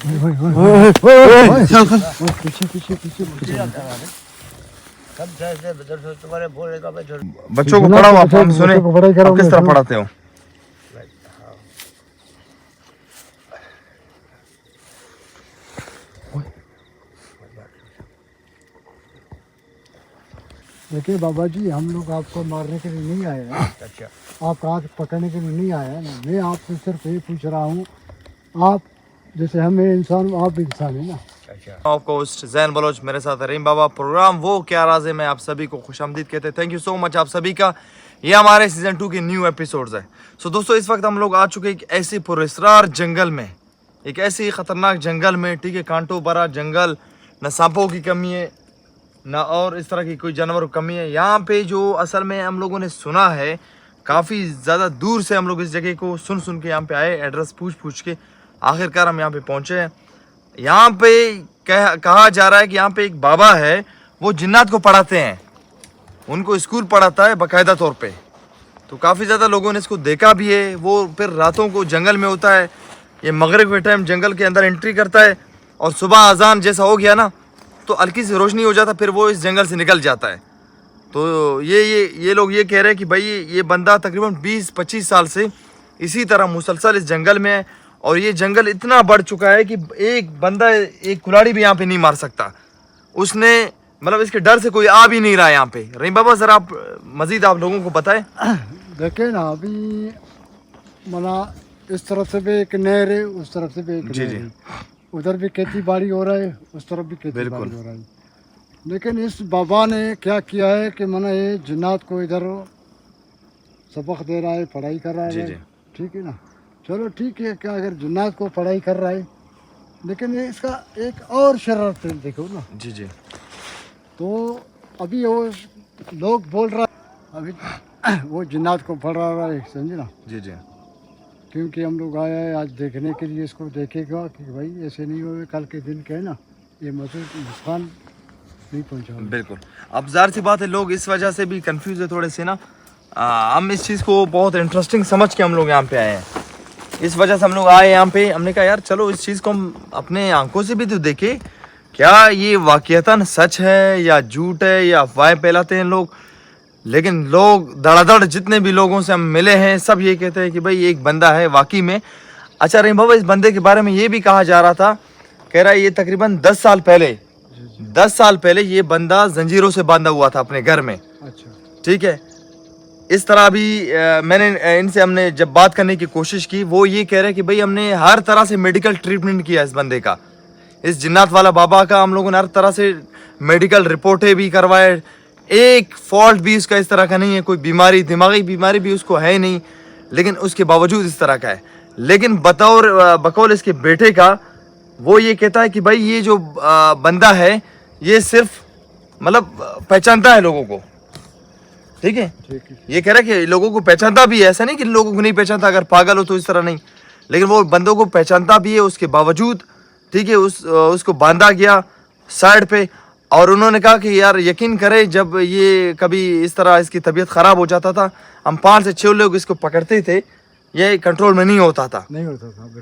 पीछे पीछे पीछे बच्चों को पढ़ाओ आप, हम सुने आप किस तरह पढ़ाते हो। देखिए बाबा जी, हम लोग आपको मारने के लिए नहीं आए हैं। अच्छा। आप हाथ पकड़ने के लिए नहीं आए हैं। मैं आपसे सिर्फ ये पूछ रहा हूँ, आप जैसे हम इंसान, आप इंसान है ना। आपको जैन बलोच मेरे साथ रहीम बाबा प्रोग्राम वो क्या राज है, मैं आप सभी को खुशामदीद कहते हैं। थैंक यू सो मच आप सभी का। ये हमारे सीजन 2 के न्यू एपिसोड्स है। सो दोस्तों, इस वक्त हम लोग आ चुके एक ऐसी पुरस्कार जंगल में, एक ऐसी खतरनाक जंगल में, ठीक है, कांटों भरा जंगल, न सांपों की कमी है ना और इस तरह की कोई जानवर की कमी है। यहाँ पे जो असल में हम लोगों ने सुना है, काफ़ी ज़्यादा दूर से हम लोग इस जगह को सुन के यहाँ पे आए, एड्रेस पूछ के आखिरकार हम यहाँ पे पहुँचे हैं। यहाँ पे कहा जा रहा है कि यहाँ पे एक बाबा है, वो जिन्नात को पढ़ाते हैं, उनको स्कूल पढ़ाता है बाकायदा तौर पे। तो काफ़ी ज़्यादा लोगों ने इसको देखा भी है। वो फिर रातों को जंगल में होता है, ये मगरिब के टाइम जंगल के अंदर एंट्री करता है और सुबह अजान जैसा हो गया ना तो हल्की सी रोशनी हो जाता, फिर वो इस जंगल से निकल जाता है। तो ये लोग ये कह रहे हैं कि भाई ये बंदा तकरीबन 20-25 साल से इसी तरह मुसलसल इस जंगल में है और ये जंगल इतना बढ़ चुका है कि एक बंदा, एक कुल्हाड़ी भी यहाँ पे नहीं मार सकता। उसने मतलब इसके डर से कोई आ भी नहीं रहा है यहाँ पे। रहीम बाबा जरा आप मजीद आप लोगों को बताएं। देखे ना, अभी मना इस तरफ से भी एक नहर है, उस तरफ से भी एक नहर है। उधर भी खेती बाड़ी हो रहा है, उस तरफ भी खेती बाड़ी हो रहा है। लेकिन इस बाबा ने क्या किया है कि मना ये जिन्नात को इधर सबक दे रहा है, पढ़ाई कर रहा है। ठीक है ना, चलो ठीक है, क्या अगर जिन्नात को पढ़ाई कर रहा है, लेकिन ये इसका एक और शरारत है, देखो ना। जी जी। तो अभी वो लोग बोल रहा है अभी वो जिन्नात को पढ़ा रहा है, समझे ना। जी जी। क्योंकि हम लोग आए हैं आज देखने के लिए, इसको देखेगा कि भाई ऐसे नहीं हो, कल के दिन के है ना ये नुकसान नहीं पहुंचा। बिल्कुल, अब ज़ाहिर सी बात है लोग इस वजह से भी कंफ्यूज है थोड़े से ना। हम इस चीज़ को बहुत इंटरेस्टिंग समझ के हम लोग यहाँ पे आए हैं। इस वजह से हम लोग आए यहाँ पे, हमने कहा यार चलो इस चीज़ को हम अपने आंखों से भी तो देखें, क्या ये वाकईतन सच है या झूठ है या अफवाहें फैलाते हैं लोग। लेकिन लोग धड़ाधड़ जितने भी लोगों से हम मिले हैं सब ये कहते हैं कि भाई एक बंदा है वाकई में। अच्छा रहीम बाबा, इस बंदे के बारे में ये भी कहा जा रहा था, कह रहा है ये तकरीबन 10 साल पहले ये बंदा जंजीरों से बांधा हुआ था अपने घर में। अच्छा, ठीक है। इस तरह भी मैंने इनसे हमने जब बात करने की कोशिश की, वो ये कह रहे हैं कि भाई हमने हर तरह से मेडिकल ट्रीटमेंट किया इस बंदे का, इस जिन्नात वाला बाबा का हम लोगों ने हर तरह से मेडिकल रिपोर्टें भी करवाए। एक फॉल्ट भी उसका इस तरह का नहीं है, कोई बीमारी, दिमागी बीमारी भी उसको है नहीं, लेकिन उसके बावजूद इस तरह का है। लेकिन बकौल इसके बेटे का, वो ये कहता है कि भाई ये जो बंदा है ये सिर्फ मतलब पहचानता है लोगों को। ठीक है, ये कह रहा है कि लोगों को पहचानता भी है, ऐसा नहीं कि लोगों को नहीं पहचानता, अगर पागल हो तो इस तरह नहीं, लेकिन वो बंदों को पहचानता भी है उसके बावजूद। ठीक है, उसको बांधा गया साइड पे और उन्होंने कहा कि यार यकीन करें, जब ये कभी इस तरह इसकी तबीयत ख़राब हो जाता था, हम 5 से 6 लोग इसको पकड़ते थे, ये कंट्रोल में नहीं होता था,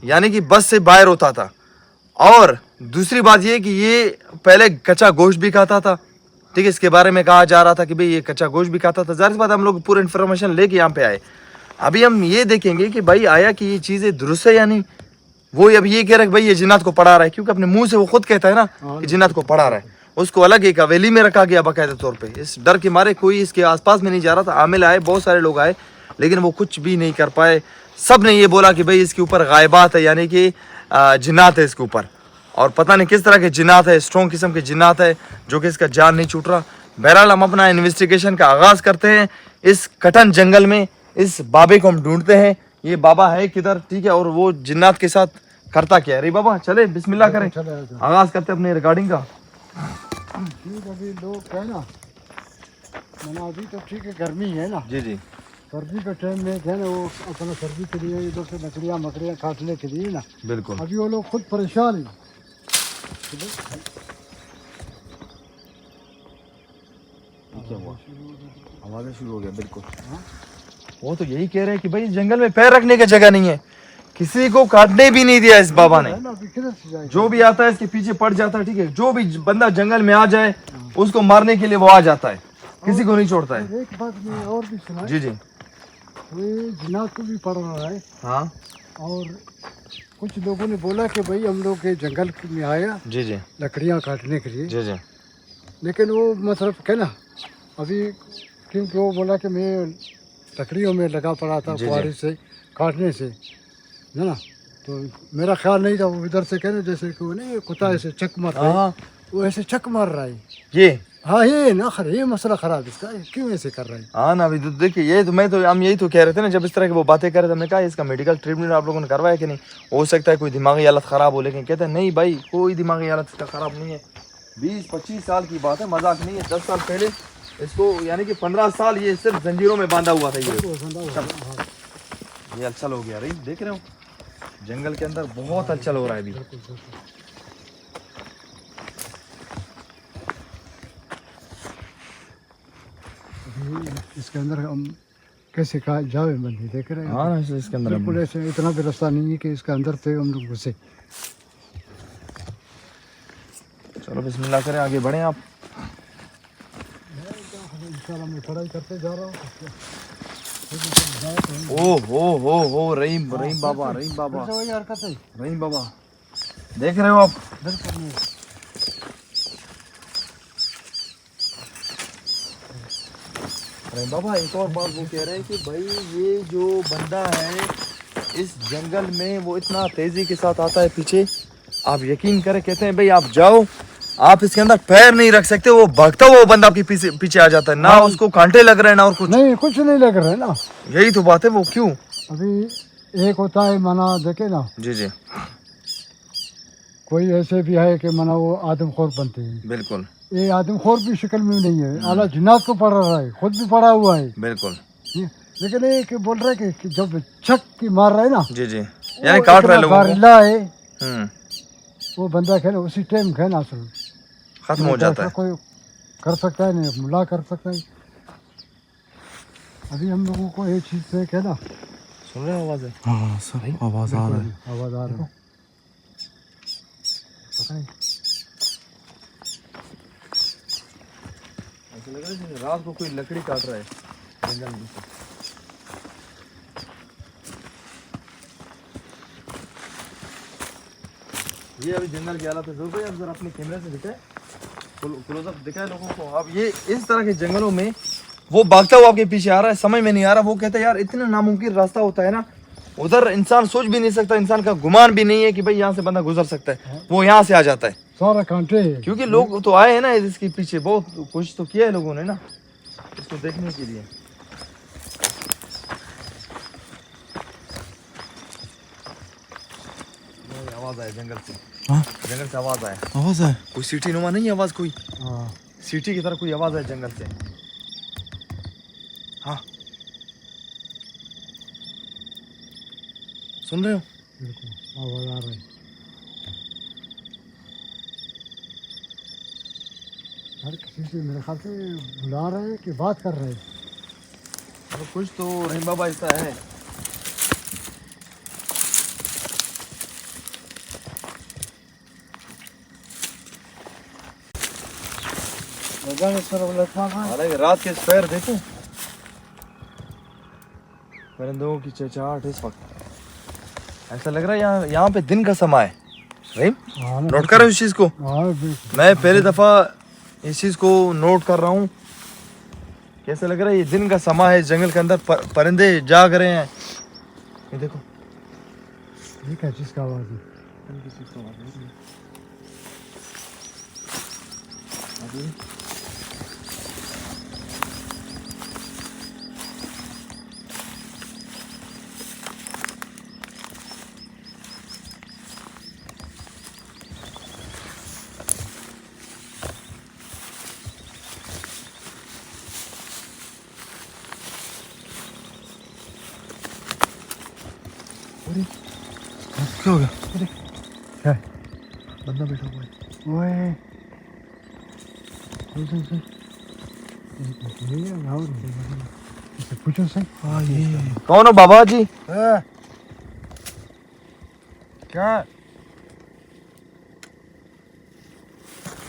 यानी कि बस से बाहर होता था। और दूसरी बात ये कि ये पहले कच्चा गोश्त भी खाता था। ठीक है, इसके बारे में कहा जा रहा था कि भाई ये कच्चा गोश्त भी खाता था। ज़ाहिर सी बात हम लोग पूरी इन्फॉर्मेशन लेके यहाँ पे आए। अभी हम ये देखेंगे कि भाई आया कि ये चीज़ें दुरुस्त है या नहीं। वो अभी ये कह रहा है कि भाई ये जिन्नात को पढ़ा रहा है, क्योंकि अपने मुंह से वो खुद कहता है ना कि जिन्नात को पढ़ा रहा है। उसको अलग एक हवेली में रखा गया बाकायदा तौर पे, इस डर के मारे कोई इसके आसपास में नहीं जा रहा था। आमिल आए, बहुत सारे लोग आए, लेकिन वो कुछ भी नहीं कर पाए। सब ने ये बोला कि भाई इसके ऊपर गायबात है, यानी कि जिन्नात है इसके ऊपर, और पता नहीं किस तरह के जिन्नात है, स्ट्रॉन्ग किस्म के जिन्नात है जो कि इसका जान नहीं छूट रहा। बहरहाल हम अपना इन्वेस्टिगेशन का आगाज़ करते हैं। इस कठिन जंगल में इस बाबे को हम ढूंढते हैं, ये बाबा है किधर। ठीक है, और वो जिन्नात के साथ करता क्या है। रे बाबा चले बिस्मिल्लाह करें, आगाज़ करते अपने रिकॉर्डिंग का। अभी लोग है ना, अभी तो ठीक है, गर्मी है ना। जी जी, सर्दी के टाइम में है ना, वो अपना सर्दी के लिए इधर से मकड़ियाँ काटने के लिए ना। बिल्कुल, अभी वो लोग खुद परेशान हैं। क्या हुआ, आवाज़ें शुरू हो गया। बिल्कुल, वो तो यही कह रहे हैं कि भाई जंगल में पैर रखने की जगह नहीं है, किसी को काटने भी नहीं दिया इस बाबा ने। है ना, अभी किधर से जाएगा? जो भी आता है इसके पीछे पड़ जाता है, ठीक है। जो भी बंदा जंगल में आ जाए उसको मारने के लिए वो आ जाता है, किसी को नहीं छोड़ता है। और एक बात मैं और भी सुना, जी जी। ये जिन्नात को भी पड़ रहा है। हाँ और कुछ लोगों ने बोला कि भाई हम लोग के जंगल में आया जी जी लकड़ियाँ काटने के लिए, जी जी। लेकिन वो मतलब क्या ना अभी, क्योंकि वो बोला कि मैं लकड़ियों में लगा पड़ा था जी, जी। कुआरी से काटने से, है ना। तो मेरा ख्याल नहीं था, वो इधर से कहना जैसे कि वो नहीं कुत्ता ऐसे चक मार रहा है, हाँ वो ऐसे चक मार रहा है। ये हाँ ये ना खर ये मसला खराब इसका, क्यों ऐसे कर रहा है? हाँ ना अभी तो देखिए, ये तो मैं तो हम यही तो कह रहे थे ना, जब इस तरह की वो बातें कर रहे थे, हमने कहा इसका मेडिकल ट्रीटमेंट आप लोगों ने करवाया कि नहीं? हो सकता है कोई दिमागी हालत खराब हो, लेकिन कहते हैं नहीं भाई कोई दिमागी हालत इसका खराब नहीं है। 20-25 साल की बात है, मजाक नहीं है। 10 साल पहले इसको, यानी कि 15 साल ये सिर्फ जंजीरों में बांधा हुआ था। ये हलचल हो गया रही, देख रहे हो जंगल के अंदर बहुत हलचल हो रहा है अभी। इसके अंदर हम कैसे कहा जावे बंदी देख रहे हैं। हाँ ना इसके अंदर बिल्कुल ऐसे इतना भी रास्ता नहीं है कि इसके अंदर से हम लोग घुसे। चलो बिस्मिल्लाह करें, आगे बढ़ें आप। इंशाल्लाह मैं पढ़ाई करते जा रहा हूँ। ओ रहीम रहीम बाबा, रहीम बाबा, वही हरकत है। रहीम बाबा, देख रहे हो आप? बिल्कुल नहीं। रहीम बाबा एक और बात वो कह रहे हैं कि भाई ये जो बंदा है इस जंगल में वो इतना तेजी के साथ आता है पीछे, आप यकीन करें, कहते हैं भाई आप जाओ, आप इसके अंदर पैर नहीं रख सकते, वो भागता हुआ वो बंदा आपके पीछे पीछे आ जाता है ना। उसको कांटे लग रहे हैं ना और कुछ नहीं, कुछ नहीं लग रहा है ना। यही तो बात है। वो क्यों? अभी एक होता है मना देखे ना, जी जी कोई ऐसे भी है कि मना वो आदमखोर बनते हैं। बिल्कुल ये आदमखोर भी शक्ल में नहीं है, आला जिन्नात को पढ़ रहा है, खुद भी पढ़ा हुआ है। बिल्कुल। लेकिन ये कि बोल रहा है कि जब छक की मार रहा है ना, जी जी, यानी काट रहे लोगों को। गारिल्ला है हम्म, वो बंदा, कहना उसी टाइम कहना असल खत्म हो जाता है। कोई कर सकता है नहीं, मुला कर सकता है। अभी हम लोगों को एक चीज से कहना, सुन रहे हो आवाज़? हाँ सर आवाज आ रहा है। आवाज आ रही है। पता नहीं, ऐसा लग रहा है जैसे रात को कोई लकड़ी काट रहा है जंगल में से। ये अभी जंगल की हालत है। जो भाई आप जरा अपने कैमरे से दिखाए, क्लोजअप दिखाए लोगों को। अब ये इस तरह के जंगलों में वो भागता हुआ आपके पीछे आ रहा है, समझ में नहीं आ रहा। वो कहता है यार इतना नामुमकिन रास्ता होता है ना, उधर इंसान सोच भी नहीं सकता, इंसान का गुमान भी नहीं है कि भाई यहाँ से बंदा गुजर सकता है, वो यहाँ से आ जाता है। सारा कांटे है। क्योंकि लोग तो आए हैं ना इसके पीछे, बहुत कोशिश तो किया है लोगों ने ना इसको देखने के लिए। आवाज आया जंगल से, हाँ जंगल से आवाज आया। आवाज है। कोई सीटी नुमा नहीं आवाज, कोई हाँ सीटी की तरह कोई आवाज है जंगल से। हाँ सुन रहे हो? बिल्कुल आवाज आ रही है। हर किसी से मेरे ख्याल से बुला रहे हैं कि बात कर रहे हैं। तो कुछ तो रहीम बाबा ऐसा है। अरे रात के पैर देखो, परिंदों की चहचहाट इस वक्त। ऐसा लग रहा है यहाँ पे दिन का समय है। रहीम हाँ ना, नोट कर रहे हो इस चीज को? हाँ बिल्कुल। मैं पहली दफा इस चीज को नोट कर रहा हूँ। कैसा लग रहा है? ये दिन का समय है, जंगल के अंदर परिंदे जाग रहे हैं। ये देखो, ये क्या चीज़ का आवाज़ है? क्या हो गया? क्या है? बंदा बैठा हुआ है। ओए सुन ये गाँव इसे पूछो सही। हाँ ये कौन हो बाबा जी? हाँ क्या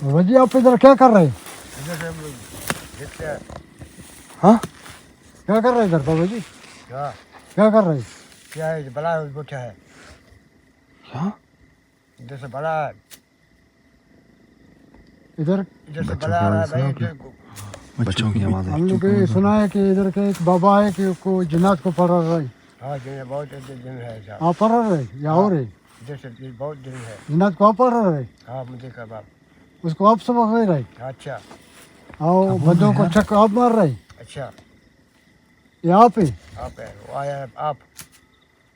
बाबा जी आप इधर क्या कर रहे हैं? इधर से हम लोग देखते हैं। हाँ क्या कर रहे हैं इधर बाबा जी? क्या क्या कर रहे हैं? क्या है बड़ा है बैठा है क्या इधर से बड़ा है इधर इधर से बच्चों बड़ा की आ रहा है आवाज़ भाई सुना इधर को। बच्चों की आवाज़ हम लोग ये सुना है कि इधर के एक बाबा है कि को जिन्नात को पढ़ रहे हैं। हाँ दिन बहुत दिन है साहब आप पढ़ रहे हैं या और है? इधर से दिन बहुत दिन है जिन्नात को आप पढ़ रहे हैं, हाँ मुझे का बाप उसको आप सबक दे रहे हैं अच्छा और बंदों को चक आप मार रहे हैं। अच्छा ये आप है? आप है वो आया है आप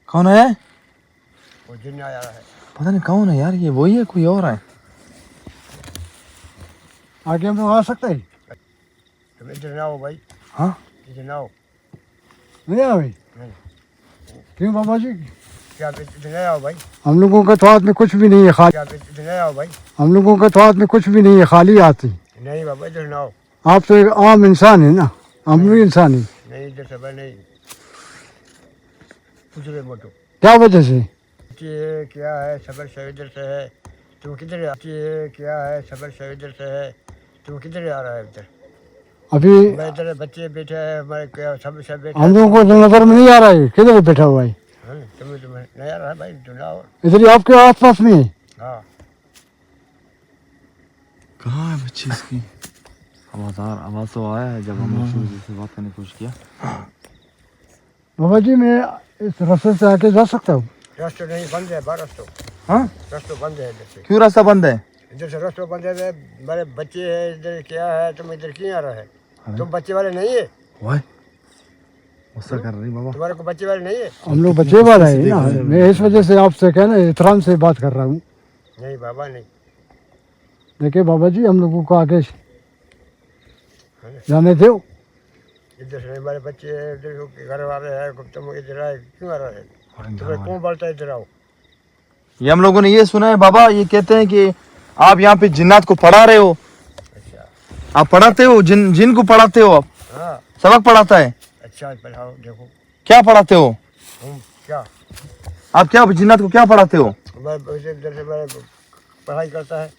कौन है वो जिन आया है पता नहीं कौन है यार ये वही है कोई और है आगे हम लोग आ सकते हैं? तुम इधर ना हो भाई हाँ इधर ना हो नहीं आवे? नहीं क्यों बाबा जी? क्या आप इधर नहीं आओ भाई हम लोगों के तो हाथ में कुछ भी नहीं है खाली। क्या आप इधर नहीं आओ भाई हम लोगों के तो हाथ में कुछ भी नहीं है, खाली हाथ है। नहीं बाबा इधर ना आओ आप तो एक आम इंसान है ना, हम भी इंसान है। नहीं इधर से भाई नहीं पूछ रहे मोटो क्या वजह से? ये क्या है सबर से इधर से है तुम किधर आती है क्या है सबर से इधर से है तुम किधर आ रहा है इधर अभी मैं इधर बच्चे बैठे हैं हमारे क्या सब बैठे हम लोगों को तो नजर में नहीं आ रहा है, किधर बैठा हुआ है? हैं तुम्हें नहीं आ रहा है भाई तुम आओ इधर ही आपके आस पास में है। हाँ कहाँ है बच्ची इसकी आवाज़ तो आया है जब हमने शुरू से बात करने की कोशिश किया बाबा जी मैं इस रास्ते से आके जा सकता हूँ? रास्ता नहीं बंद है बाहर रास्ता हाँ रास्ता बंद है इधर से क्यों रास्ता बंद है इधर से रास्ता बंद है मेरे बच्चे है इधर क्या है तुम इधर क्यों आ रहा है तुम बच्चे वाले नहीं है वाह गुस्सा कर रही बाबा तुम्हारे को बच्चे वाले नहीं है हम लोग बच्चे वाला है ना, मैं इस वजह से आपसे कहना एहतराम से बात कर रहा हूँ। नहीं बाबा नहीं देखिए बाबा जी हम लोगों को आगे जाने दो। इधर से हमारे बच्चे हैं इधर के घर वाले हैं तुम इधर आए क्यों आ रहा है तुम्हें कौन बोलता है इधर आओ ये हम लोगों ने ये सुना है बाबा, ये कहते हैं कि आप यहाँ पे जिन्नात को पढ़ा रहे हो। अच्छा आप पढ़ाते हो जिन को पढ़ाते हो, आप हाँ सबक पढ़ाता है? अच्छा पढ़ाओ देखो क्या पढ़ाते हो क्या आप? क्या जिन्नात को क्या पढ़ाते हो? मैं वैसे इधर से मैं पढ़ाई करता है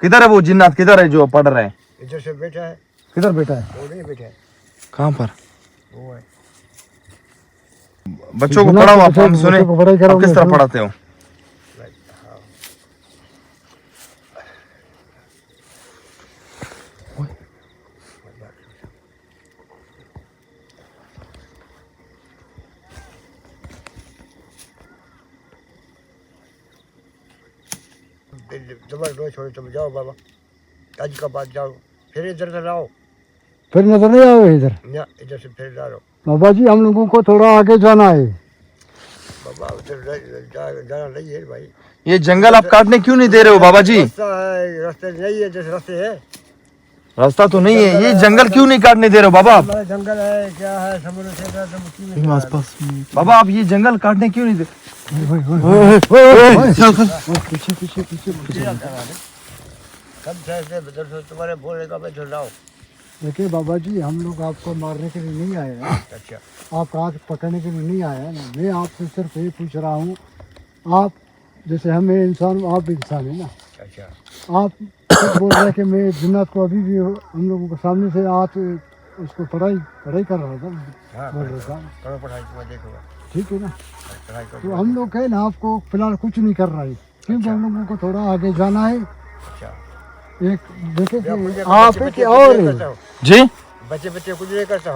किधर है वो जिन्नात, किधर है जो पढ़ रहे हैं? इधर से बैठा है किधर बैठा है? वो नहीं बैठा है कहाँ पर वो है बच्चों को पढ़ाओ आप, हम सुने बच्चों को पढ़ाई आप कराओ, किस तरह मैं पढ़ाते हो? हाँ तुम्हारे दो छोड़े तुम जाओ बाबा आज का बाद जाओ फिर इधर से लाओ फिर नजर नहीं आवे इधर? ना इधर से फिर ला लो बाबा जी हम लोगों को थोड़ा आगे जाना है। बाबा उधर जाना नहीं है भाई ये जंगल आप काटने क्यों नहीं दे रहे हो बाबा जी? रास्ता है रास्ते नहीं है जैसे रास्ते है रास्ता तो नहीं है, ये जंगल क्यों नहीं काटने दे रहे हो बाबा आप? हमारा जंगल है क्या है समुद्र से तुम क्यों नहीं आस पास बाबा आप ये जंगल काटने क्यों नहीं दे? पीछे पीछे पीछे कब से इधर से तुम्हारे बोलेगा मैं झुलाओ देखिए बाबा जी हम लोग आपको मारने के लिए नहीं आए हैं, अच्छा आपका हाथ पकड़ने के लिए नहीं आया है ना। मैं आपसे सिर्फ ये पूछ रहा हूँ, आप जैसे हम इंसान आप भी इंसान है ना, अच्छा आप खुद बोल रहे हैं कि मैं जिन्नात को अभी भी हम लोगों के सामने से आप उसको पढ़ाई कर रहा था, हाँ बोल रहा था, करो पढ़ाई मैं देखूंगा ठीक है ना। पढ़ाई तो करो हम लोग है ना आपको फिलहाल कुछ नहीं कर रहे क्योंकि हम लोगों को थोड़ा आगे जाना है। अच्छा एक देखे मुझे कि आप बच्चे है कि कुछ और नहीं है? करता हूँ। जी बच्चे कुछ नहीं करता हूँ